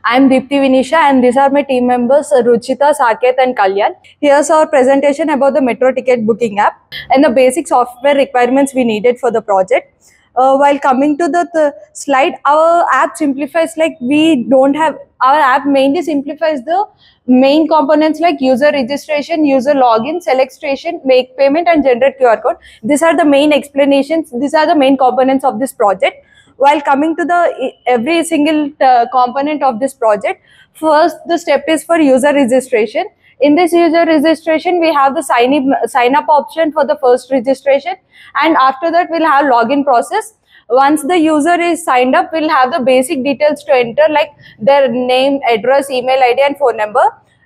I'm Deepthi Vinisha, and these are my team members Ruchita, Saket, and Kalyan. Here's our presentation about the metro ticket booking app and the basic software requirements we needed for the project. While coming to the slide, our app simplifies, like we don't have, our app mainly simplifies the main components like user registration, user login, select station, make payment, and generate QR code. These are the main explanations, these are the main components of this project. While coming to the every single component of this project, first the step is for user registration. In this user registration, we have the sign up option for the first registration, and after that we'll have login process. Once the user is signed up, we'll have the basic details to enter, like their name, address, email ID, and phone number.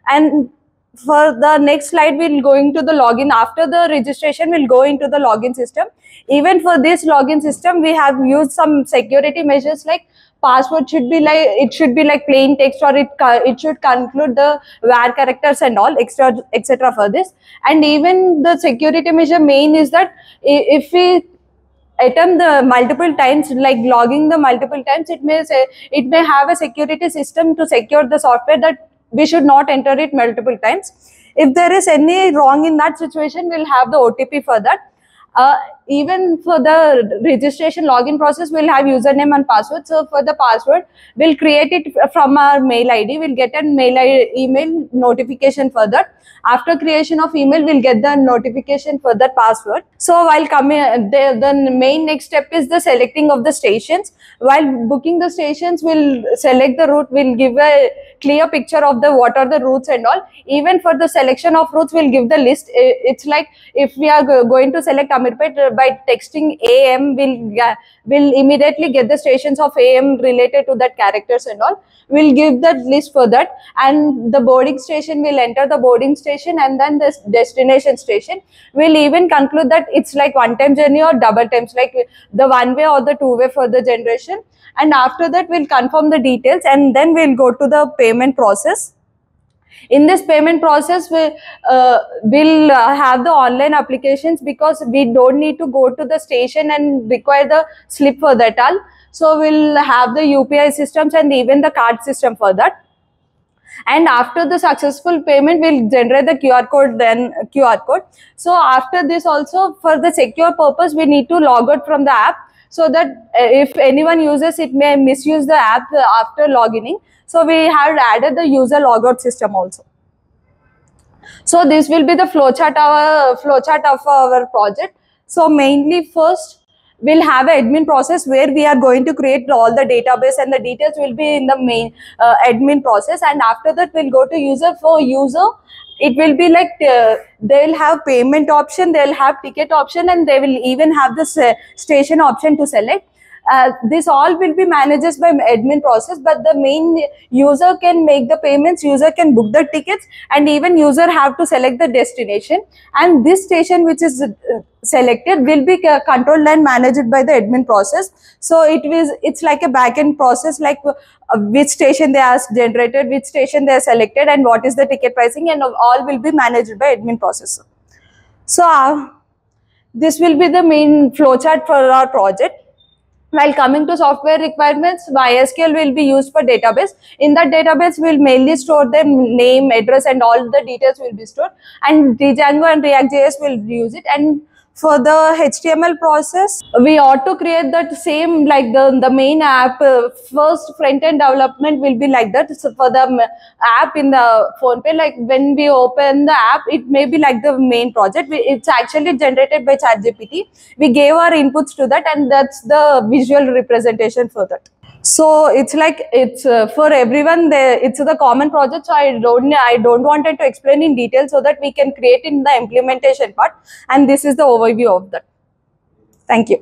And for the next slide, we'll go into the login. After the registration, we'll go into the login system. Even for this login system, we have used some security measures, like password should be like plain text, or it should conclude the var characters and all extra etc. for this. And even the security measure main is that if we attempt the multiple times, like logging the multiple times, it may have a security system to secure the software that we should not enter it multiple times. If there is any wrong in that situation, we'll have the OTP for that. Even for the registration login process, we'll have username and password. So for the password, we'll create it from our mail ID. We'll get an email notification for that. After creation of email, we'll get the notification for that password. So while coming, the main next step is the selecting of the stations. While booking the stations, we'll select the route. We'll give a clear picture of what are the routes and all. Even for the selection of routes, we'll give the list. It's like if we are going to select Amirpet, by texting AM, we'll immediately get the stations of AM related to that characters and all. We'll give that list for that. And the boarding station, we'll enter the boarding station, and then the destination station. We'll even conclude that it's like one-time journey or double times, like the one-way or the two-way for the generation. And after that, we'll confirm the details, and then we'll go to the payment process. In this payment process, we'll have the online applications, because we don't need to go to the station and require the slip for that all. So we'll have the UPI systems and even the card system for that. And after the successful payment, we'll generate the QR code. So after this also, for the secure purpose, we need to log out from the app, so that if anyone uses it, may misuse the app after logging. So we have added the user logout system also. So this will be the flowchart of our project. So mainly first, we'll have an admin process where we are going to create all the database, and the details will be in the main admin process. And after that, we'll go to user. For user, it will be like they'll have payment option, they'll have ticket option, and they will even have this station option to select. This all will be managed by admin process, but the main user can make the payments, user can book the tickets, and even user have to select the destination. And this station which is selected will be controlled and managed by the admin process. So it's like a back-end process, like which station they are generated, which station they are selected, and what is the ticket pricing, and all will be managed by admin process. So this will be the main flowchart for our project. While coming to software requirements, MySQL will be used for database. In that database, we'll mainly store the name, address, and all the details will be stored. And Django and React.js will use it. And for the HTML process, we ought to create that same, like the main app. First front-end development will be like that. So for the app in the PhonePe, like when we open the app, it may be like the main project. It's actually generated by ChatGPT. We gave our inputs to that, and that's the visual representation for that. So it's like it's for everyone. It's the common project. So I don't wanted to explain in detail, so that we can create in the implementation part. And this is the overview of that. Thank you.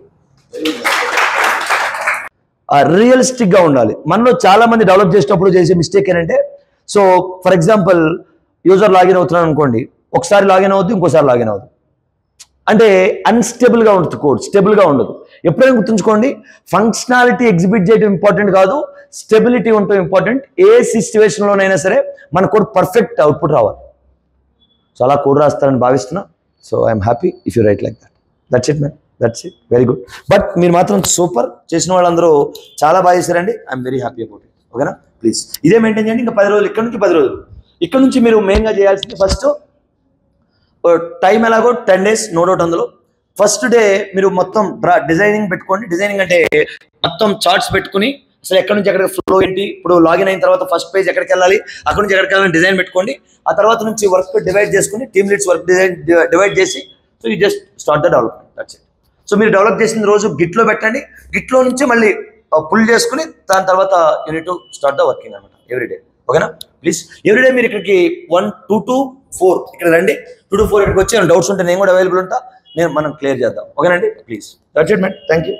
Realistic గా ఉండాలి. మనలో చాలా మంది develop చేసేటప్పుడు చేసే mistake ఏంటంటే, so for example user login అవుతున్నాను అనుకోండి, ఒకసారి లాగిన్ అవుద్ది, ఇంకోసారి లాగిన్ అవుద్ది. అంటే అన్స్టేబుల్గా ఉంటుంది కోడ్, స్టేబుల్గా ఉండదు. ఎప్పుడైనా గుర్తుంచుకోండి, ఫంక్షనాలిటీ ఎగ్జిబిట్ చేయడం ఇంపార్టెంట్ కాదు, స్టెబిలిటీ ఉండటం ఇంపార్టెంట్. ఏ సిచ్యువేషన్లోనైనా సరే మన కోడ్ పర్ఫెక్ట్ అవుట్పుట్ రావాలి. సో అలా కోడ్ రాస్తారని భావిస్తున్నా. So I'm happy if you write like that. That's it man, that's it. Very good. But మీరు మాత్రం సూపర్. చేసిన వాళ్ళందరూ చాలా బాగా చేశారండి. I'm very happy about it. ఓకేనా? ప్లీజ్ ఇదే మెయింటైన్ చేయండి. ఇంకా 10 రోజులు, ఇక్కడ నుంచి 10 రోజులు. ఇక్కడ నుంచి మీరు మెయిన్గా చేయాల్సింది ఫస్ట్ టైం ఎలాగో 10 days నో డౌట్. అందులో ఫస్ట్ డే మీరు మొత్తం డిజైనింగ్ పెట్టుకోండి. డిజైనింగ్ అంటే మొత్తం చార్ట్స్ పెట్టుకుని అసలు ఎక్కడి నుంచి ఎక్కడికి ఫ్లో ఏంటి, ఇప్పుడు లాగిన్ అయిన తర్వాత ఫస్ట్ పేజ్ ఎక్కడికి వెళ్ళాలి, అక్కడ నుంచి ఎక్కడికి వెళ్ళాలని డిజైన్ పెట్టుకోండి. ఆ తర్వాత నుంచి వర్క్ డివైడ్ చేసుకుని టీమ్ లీడ్స్ వర్క్ డివైడ్ చేసి so you just start the development. That's it. So మీరు డెవలప్ చేసిన రోజు గిట్లో పెట్టండి. గిట్లో నుంచి మళ్ళీ పుల్ చేసుకుని దాని తర్వాత యూనిట్ స్టార్ట్ ద వర్కింగ్ అనమాట ఎవ్రీడే. ఓకేనా? ప్లీజ్ ఎవ్రీడే మీరు ఇక్కడికి 1 2 to 4 ఇక్కడ రండి. 2 to 4 ఇక్కడికి వచ్చి డౌట్స్ ఉంటే నేను కూడా అవైలబుల్ ఉంటా, మనం క్లియర్ చేద్దాం. ఓకేనండి? Please that's it man. Thank you.